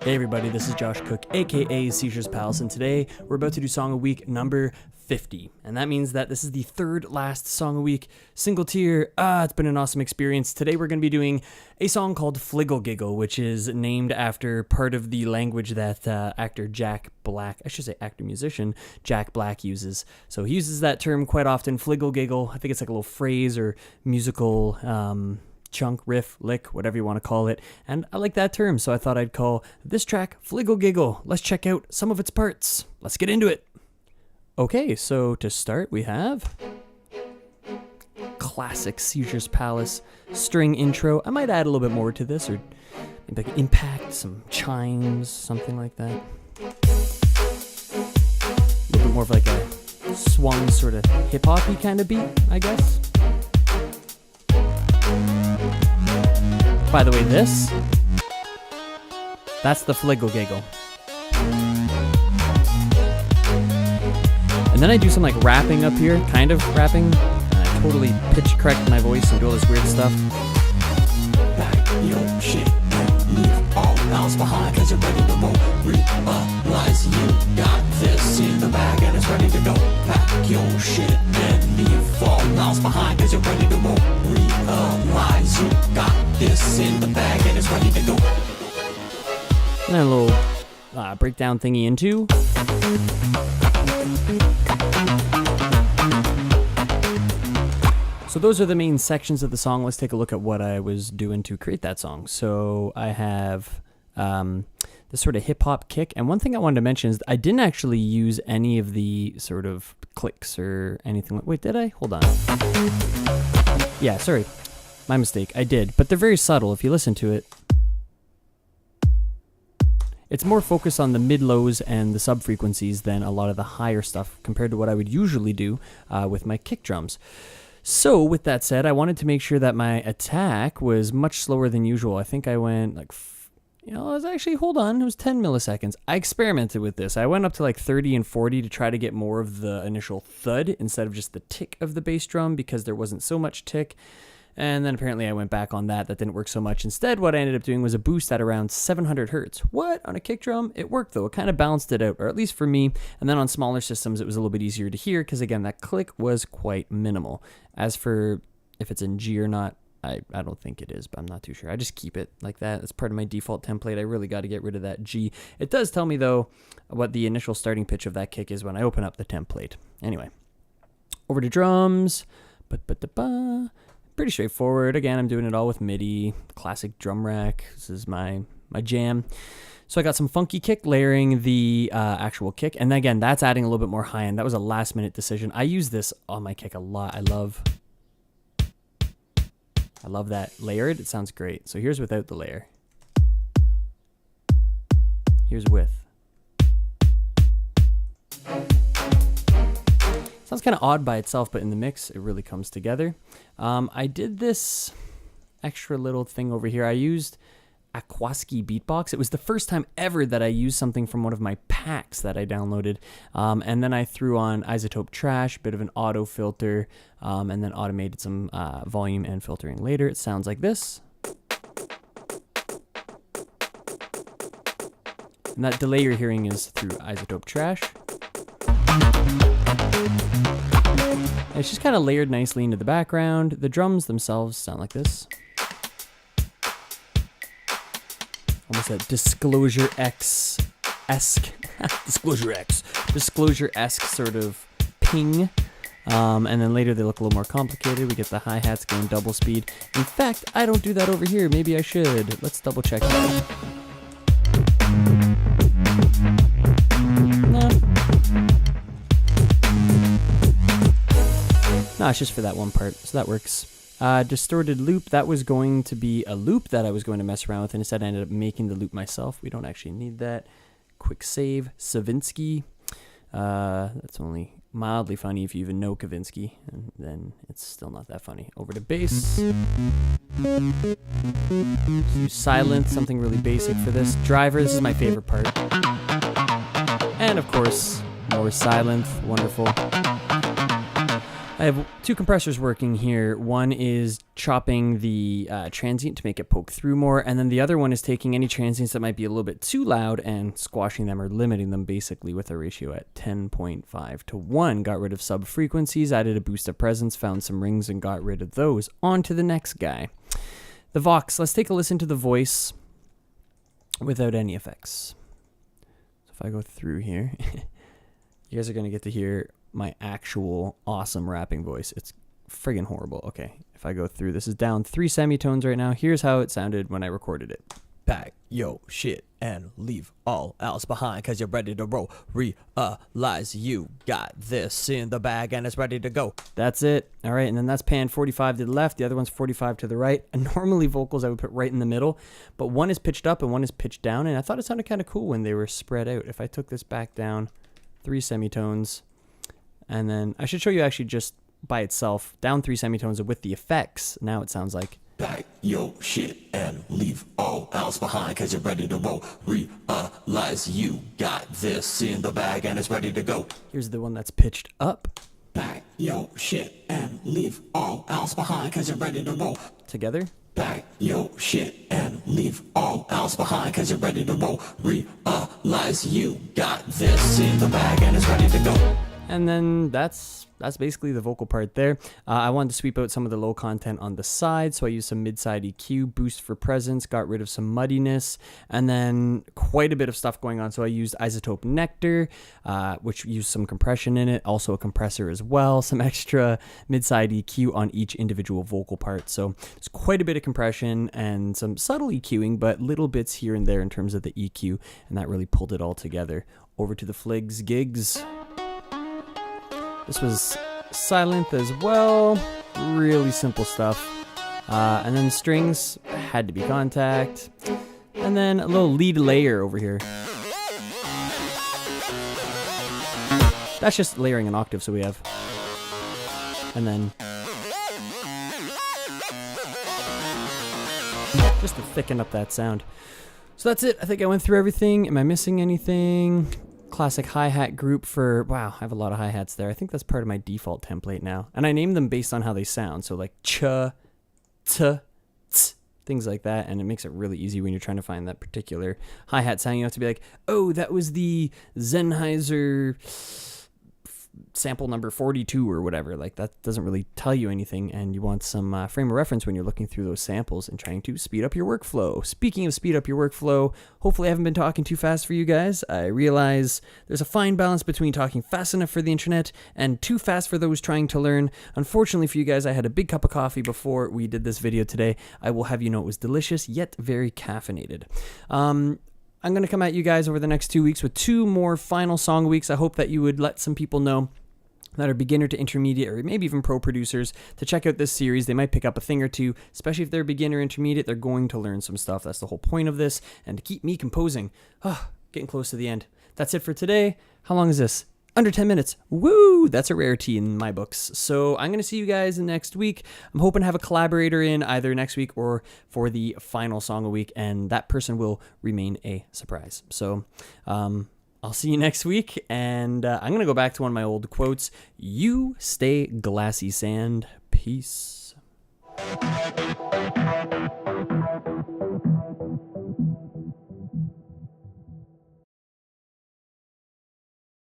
Hey everybody, this is Josh Cook, aka Seizures Palace, and today we're about to do Song of Week number 50. And that means that this is the third last Song of Week single tier. It's been an awesome experience. Today we're going to be doing a song called Fliggle, Giggle, which is named after part of the language that actor musician Jack Black uses. So he uses that term quite often, Fliggle, Giggle. I think it's like a little phrase or musical chunk, riff, lick, whatever you want to call it. And I like that term, so I thought I'd call this track Fliggle Giggle. Let's check out some of its parts. Let's get into it. Okay, so to start, we have classic Seizures Palace string intro. I might add a little bit more to this, or maybe like impact, some chimes, something like that. A little bit more of like a swung sort of hip-hop-y kind of beat, I guess. By the way, that's the Fliggle Giggle. And then I do some like rapping up here, kind of rapping. I totally pitch correct my voice and do all this weird stuff. Back your shit and leave all else behind, cause you're ready to move. Realize you got this in the bag and it's ready to go. Pack your shit and leave all else behind, cause you're ready to move. Realize you got this in the bag and it's ready to go. And then a little breakdown thingy into. So those are the main sections of the song. Let's take a look at what I was doing to create that song. So I have this sort of hip-hop kick. And one thing I wanted to mention is I didn't actually use any of the sort of clicks or anything. Wait, did I? Hold on. Yeah, sorry. My mistake. I did. But they're very subtle if you listen to it. It's more focused on the mid-lows and the sub-frequencies than a lot of the higher stuff compared to what I would usually do with my kick drums. So, with that said, I wanted to make sure that my attack was much slower than usual. I think I went like, it was actually, hold on, it was 10 milliseconds. I experimented with this. I went up to like 30 and 40 to try to get more of the initial thud instead of just the tick of the bass drum because there wasn't so much tick. And then apparently I went back on that. That didn't work so much. Instead, what I ended up doing was a boost at around 700 hertz. What? On a kick drum? It worked though. It kind of balanced it out, or at least for me. And then on smaller systems, it was a little bit easier to hear because again, that click was quite minimal. As for if it's in G or not, I don't think it is, but I'm not too sure. I just keep it like that. It's part of my default template. I really got to get rid of that G. It does tell me though what the initial starting pitch of that kick is when I open up the template. Anyway, over to drums. Pretty straightforward. Again, I'm doing it all with MIDI, classic drum rack. This is my jam. So I got some funky kick layering the actual kick. And again, that's adding a little bit more high end. That was a last minute decision. I use this on my kick a lot. I love that layered. It sounds great. So here's without the layer. Here's with. Sounds kind of odd by itself, but in the mix, it really comes together. I did this extra little thing over here. I used Aquaski Beatbox. It was the first time ever that I used something from one of my packs that I downloaded. And then I threw on Isotope Trash, bit of an auto filter, and then automated some volume and filtering later. It sounds like this. And that delay you're hearing is through Isotope Trash. It's just kind of layered nicely into the background. The drums themselves sound like this. Almost a Disclosure X-esque. Disclosure-esque sort of ping. And then later they look a little more complicated. We get the hi-hats going double speed. In fact, I don't do that over here. Maybe I should. Let's double check that. No, it's just for that one part, so that works. Distorted loop, that was going to be a loop that I was going to mess around with, and instead I ended up making the loop myself. We don't actually need that. Quick save, Savinsky. That's only mildly funny if you even know Kavinsky, and then it's still not that funny. Over to bass. Use silent, something really basic for this. Driver, this is my favorite part. And of course, more silent, wonderful. I have two compressors working here. One is chopping the transient to make it poke through more, and then the other one is taking any transients that might be a little bit too loud and squashing them or limiting them basically with a ratio at 10.5 to 1. Got rid of sub frequencies, added a boost of presence, found some rings and got rid of those. On to the next guy. The Vox. Let's take a listen to the voice without any effects. So if I go through here, you guys are going to get to hear my actual awesome rapping voice. It's friggin' horrible. Okay, if I go through, this is down 3 semitones right now. Here's how it sounded when I recorded it. Pack your shit and leave all else behind, cause you're ready to roll. Realize you got this in the bag and it's ready to go. That's it. All right, and then that's pan 45 to the left. The other one's 45 to the right. And normally vocals I would put right in the middle, but one is pitched up and one is pitched down, and I thought it sounded kind of cool when they were spread out. If I took this back down 3 semitones, and then I should show you actually just by itself, down 3 semitones and with the effects. Now it sounds like. Pack your shit and leave all else behind, cause you're ready to roll. Realize you got this in the bag and it's ready to go. Here's the one that's pitched up. Pack your shit and leave all else behind, cause you're ready to roll. Together. Pack your shit and leave all else behind, cause you're ready to roll. Realize you got this in the bag and it's ready to go. And then that's basically the vocal part there. I wanted to sweep out some of the low content on the side, so I used some mid-side EQ, boost for presence, got rid of some muddiness, and then quite a bit of stuff going on. So I used Isotope Nectar, which used some compression in it, also a compressor as well, some extra mid-side EQ on each individual vocal part. So it's quite a bit of compression and some subtle EQing, but little bits here and there in terms of the EQ, and that really pulled it all together. Over to the Fliggs gigs. This was silent as well, really simple stuff. And then strings, had to be contact. And then a little lead layer over here. That's just layering an octave, so we have. And then just to thicken up that sound. So that's it. I think I went through everything. Am I missing anything? Classic hi-hat group for, wow, I have a lot of hi-hats there. I think that's part of my default template now. And I named them based on how they sound. So like ch, t, ts, things like that. And it makes it really easy when you're trying to find that particular hi-hat sound. You have to be like, oh, that was the Sennheiser sample number 42 or whatever. Like that doesn't really tell you anything, and you want some frame of reference when you're looking through those samples and trying to speed up your workflow. Speaking of speed up your workflow, hopefully I haven't been talking too fast for you guys. I realize there's a fine balance between talking fast enough for the internet and too fast for those trying to learn. Unfortunately for you guys, I had a big cup of coffee before we did this video today. I will have you know it was delicious yet very caffeinated. I'm going to come at you guys over the next 2 weeks with 2 more final song weeks. I hope that you would let some people know that are beginner to intermediate or maybe even pro producers to check out this series. They might pick up a thing or two, especially if they're beginner intermediate. They're going to learn some stuff. That's the whole point of this, and to keep me composing. Getting close to the end. That's it for today. How long is this? Under 10 minutes. Woo! That's a rarity in my books. So I'm going to see you guys next week. I'm hoping to have a collaborator in either next week or for the final song a week, and that person will remain a surprise. So I'll see you next week, and I'm going to go back to one of my old quotes. You stay glassy sand. Peace.